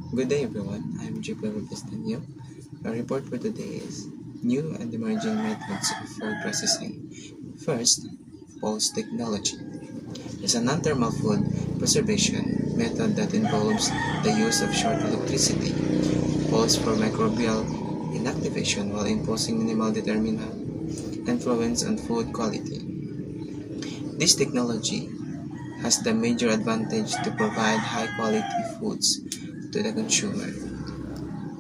Good day everyone, I'm Jupiter Castanio. Our report for today is new and emerging methods of food processing. First, pulse technology is a non-thermal food preservation method that involves the use of short electricity pulse for microbial inactivation while imposing minimal determinant influence on food quality. This technology has the major advantage to provide high-quality foods to the consumer.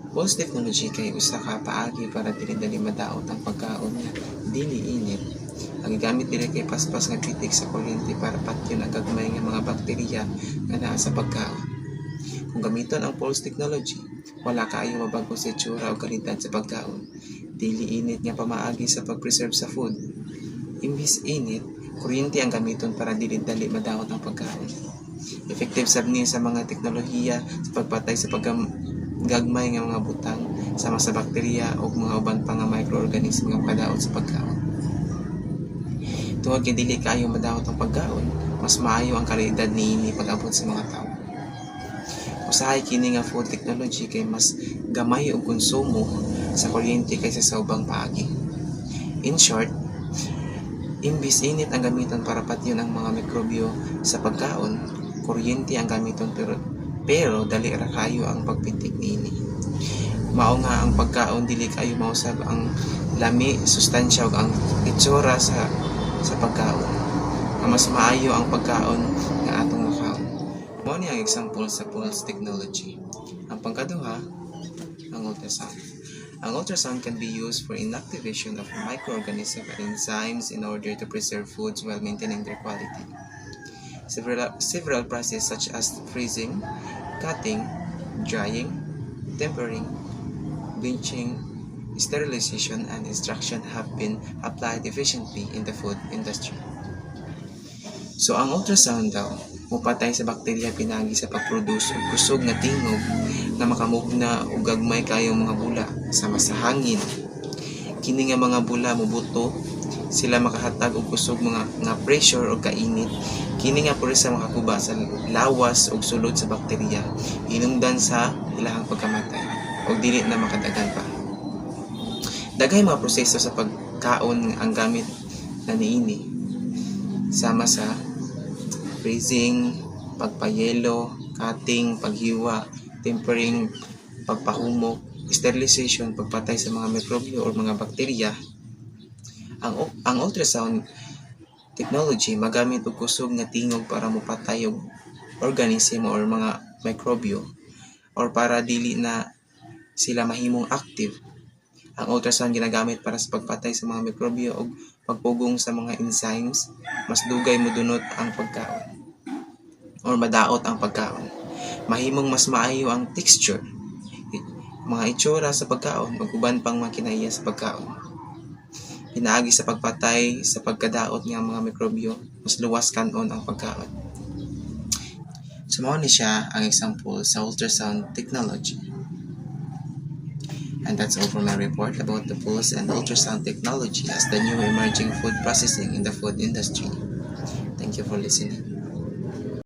Pulse technology kay usa ka paagi para dili madaot ang pagkaon nga dili init. Ang gigamit dili kay paspas nga pitik sa kuryente para patyon ang gagmay nga mga bakterya nga naa sa pagkaon. Kung gamiton ang pulse technology, wala kaayo mabago sa itsura o kalidad sa pagkaon. Dili init nga pamaagi sa pag-preserve sa food. Imbis init, kuryente ang gamiton para dili madaot ang pagkaon. Effective sab ni sa mga teknolohiya sa pagpatay sa gagmay nga mga butang sama sa bakterya o mga uban pa nga microorganism nga padaot sa pagkaon. Tungod kay dili kaayo madaot ang pagkaon, mas maayo ang kalidad niini pag-abot sa mga tawo. Usahay kini nga food technology kay mas gamay og konsumo sa kuryente kaysa sa ubang paagi. In short, imbis init ang gamiton para patyon ang mga mikrobyo sa pagkaon, kuryente ang gamiton pero dali ra kayo ang pagpitik niini. Mao nga ang pagkaon dili kayo mausab ang lami, sustansya ug ang itsura sa pagkaon. Ang mas maayo ang pagkaon nga atong makaon. Mao ni ang example sa pulse technology. Ang pangkaduha, ang ultrasound. Ang ultrasound can be used for inactivation of microorganisms and enzymes in order to preserve foods while maintaining their quality. Several processes such as freezing, cutting, drying, tempering, bleaching, sterilization, and extraction have been applied efficiently in the food industry. So ang ultrasound daw, mupatay sa bakterya pinagi sa pagproduce og kusog nga tingog na makamugna og gagmay kayong mga bula sama sa hangin. Kini nga mga bula mobuto, sila makahatag og kusog nga pressure o kainit. Kini nga purisa makakuba sa lawas og sulod sa bakterya, hinungdan sa ilahang pagkamatay og dili na makadagan pa. Daghay mga proseso sa pagkaon ang gamit na niini, sama sa freezing, pagpayelo, cutting, paghiwa, tempering, pagpahumok, sterilization, pagpatay sa mga mikrobyo o mga bakterya. Ang ultrasound technology magamit og kusog nga tingog para mopatay og organism or mga mikrobyo or para dili na sila mahimong active. Ang ultrasound ginagamit para sa pagpatay sa mga mikrobyo o pagpugong sa mga enzymes, mas dugay modunot ang pagkaon or madaot ang pagkaon. Mahimong mas maayo ang texture, mga itsura sa pagkaon, ug uban pang mga kinaiya sa pagkaon. Pinaagi sa pagpatay sa pagkadaot nga mga mikrobyo, mas luwas kanon ang pagkaon. So mao ni siya ang example sa ultrasound technology. And that's all for my report about the pulse and ultrasound technology as the new emerging food processing in the food industry. Thank you for listening.